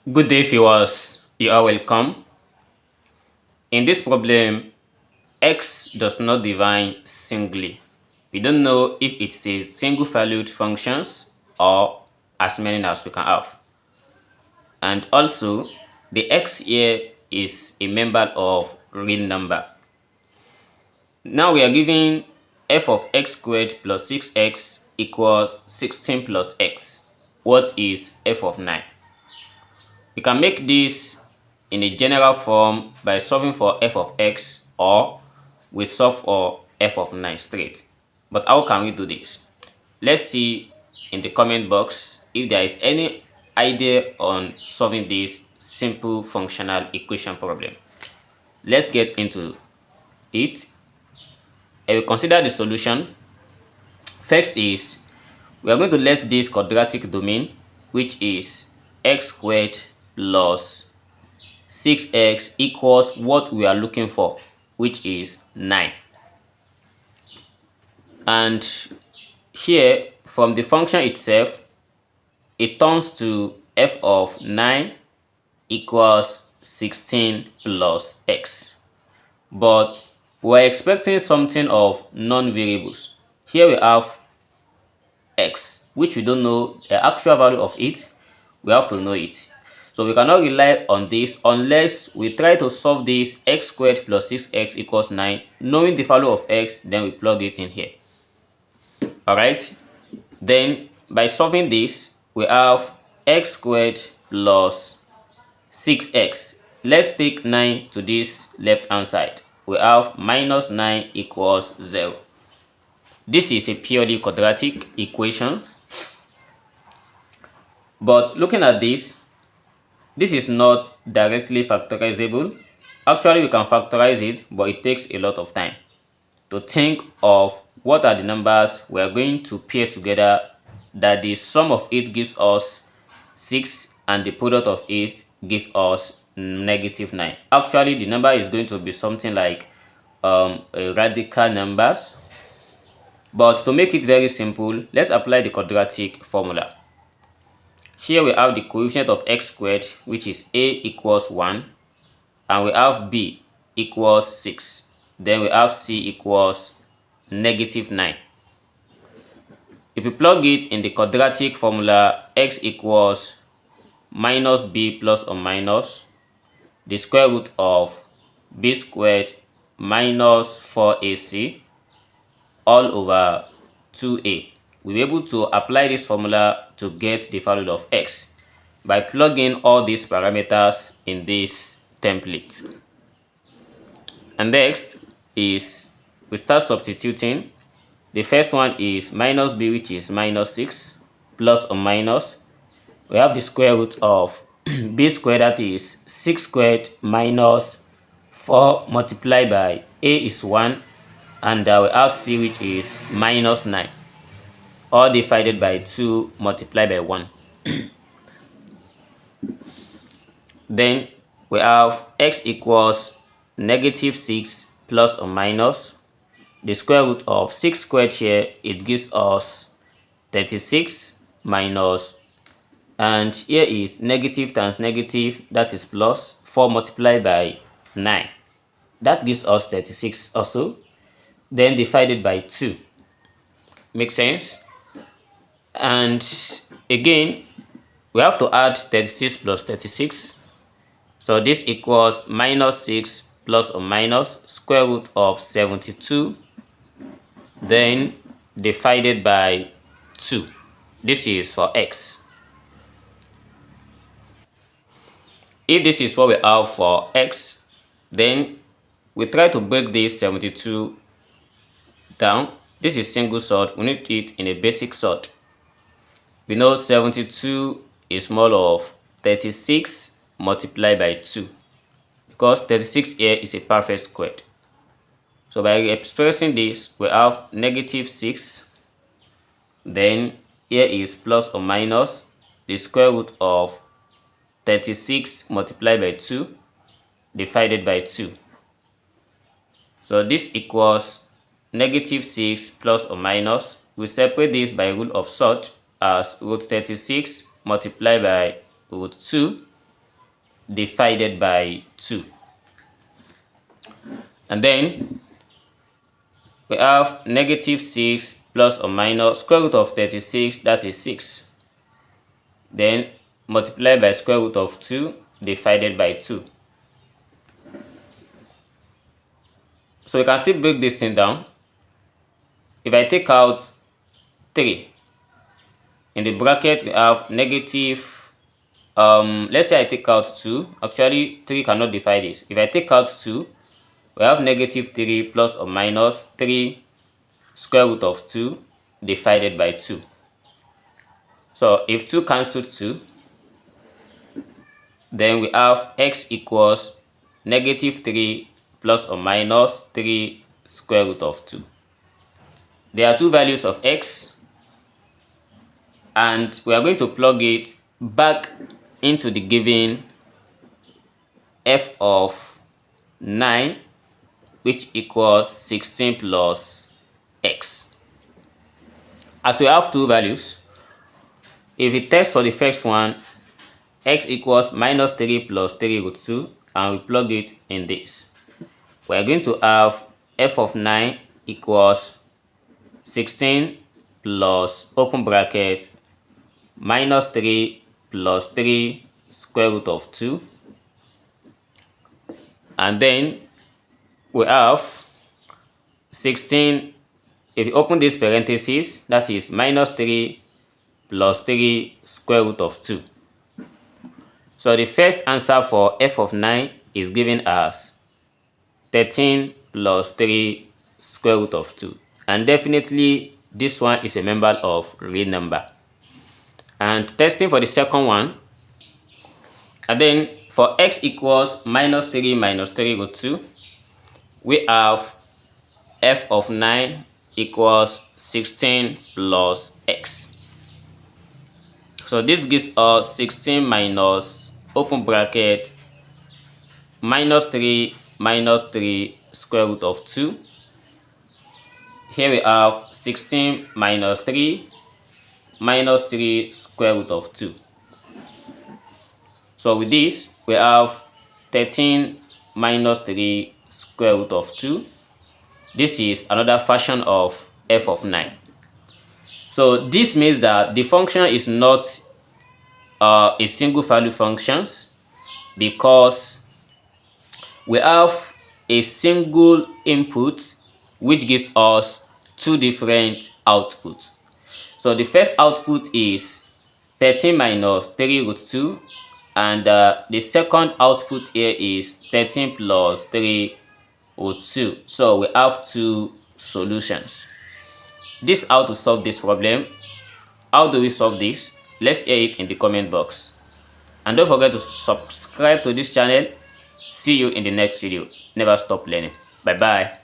Good day, viewers. You are welcome. In this problem, x does not divine singly. We don't know if it's a single-valued functions or as many as we can have. And also, the x here is a member of real number. Now we are given f of x squared plus 6x equals 16 plus x. What is f of 9? We can make this in a general form by solving for f of x, or we solve for f of 9 straight. But how can we do this? Let's see in the comment box if there is any idea on solving this simple functional equation problem. Let's get into it. I will consider the solution. First is, we are going to let this quadratic domain, which is x squared plus 6x equals what we are looking for, which is 9. And here, from the function itself, it turns to f of 9 equals 16 plus x. But we're expecting something of non-variables. Here we have x, which we don't know the actual value of it. We have to know it. So we cannot rely on this unless we try to solve this x squared plus 6x equals 9. Knowing the value of x, then we plug it in here. Alright. Then by solving this, we have x squared plus 6x. Let's take 9 to this left hand side. We have minus 9 equals 0. This is a purely quadratic equation. But looking at this is not directly factorizable. Actually, we can factorize it, but it takes a lot of time to think of what are the numbers we are going to pair together that the sum of it gives us 6 and the product of it gives us negative 9. Actually, the number is going to be something like radical numbers. But to make it very simple, let's apply the quadratic formula. Here we have the coefficient of x squared, which is a equals 1, and we have b equals 6. Then we have c equals negative 9. If we plug it in the quadratic formula, x equals minus b plus or minus the square root of b squared minus 4ac all over 2a. We'll be able to apply this formula to get the value of x by plugging all these parameters in this template. And next is we start substituting. The first one is minus b, which is minus 6, plus or minus. We have the square root of b squared, that is 6 squared minus 4 multiplied by a is 1, and we have c, which is minus 9, all divided by 2 multiplied by 1. Then we have x equals negative 6 plus or minus the square root of 6 squared. Here it gives us 36 minus, and here is negative times negative, that is plus 4 multiplied by 9, that gives us 36 also, then divided by 2. Makes sense? And again, we have to add 36 plus 36. So this equals minus 6 plus or minus square root of 72, then divided by 2. This is for x. If this is what we have for x, then we try to break this 72 down. This is single sort. We need it in a basic sort. We know 72 is small of 36 multiplied by 2, because 36 here is a perfect square. So by expressing this, we have negative 6, then here is plus or minus the square root of 36 multiplied by 2 divided by 2. So this equals negative 6 plus or minus. We separate this by rule of sort as root 36 multiplied by root 2 divided by 2. And then we have negative 6 plus or minus square root of 36, that is 6. Then multiply by square root of 2 divided by 2. So we can still break this thing down. If I take out 3, in the bracket we have negative, let's say I take out 2. Actually 3 cannot divide this. If I take out 2, we have negative 3 plus or minus 3 square root of 2 divided by 2. So if 2 cancel 2, then we have x equals negative 3 plus or minus 3 square root of 2. There are two values of x, and we are going to plug it back into the given f of 9, which equals 16 plus x. As we have two values, if we test for the first one, x equals minus 3 plus 3 root 2, and we plug it in this, we are going to have f of 9 equals 16 plus open bracket minus 3 plus 3 square root of 2, and then we have 16, if you open this parenthesis, that is minus 3 plus 3 square root of 2. So the first answer for f of 9 is given as 13 plus 3 square root of 2. And definitely this one is a member of real number. And testing for the second one, and then for x equals minus 3 root 2, we have f of 9 equals 16 plus x. So this gives us 16 minus open bracket minus 3 square root of 2. Here we have 16 minus 3 square root of 2. So with this, we have 13 minus 3 square root of 2. This is another version of f of 9. So this means that the function is not a single value function, because we have a single input which gives us two different outputs. So the first output is 13 minus 3 root 2, and the second output here is 13 plus 3 root 2. So we have two solutions. This is how to solve this problem. How do we solve this? Let's hear it in the comment box. And don't forget to subscribe to this channel. See you in the next video. Never stop learning. Bye bye.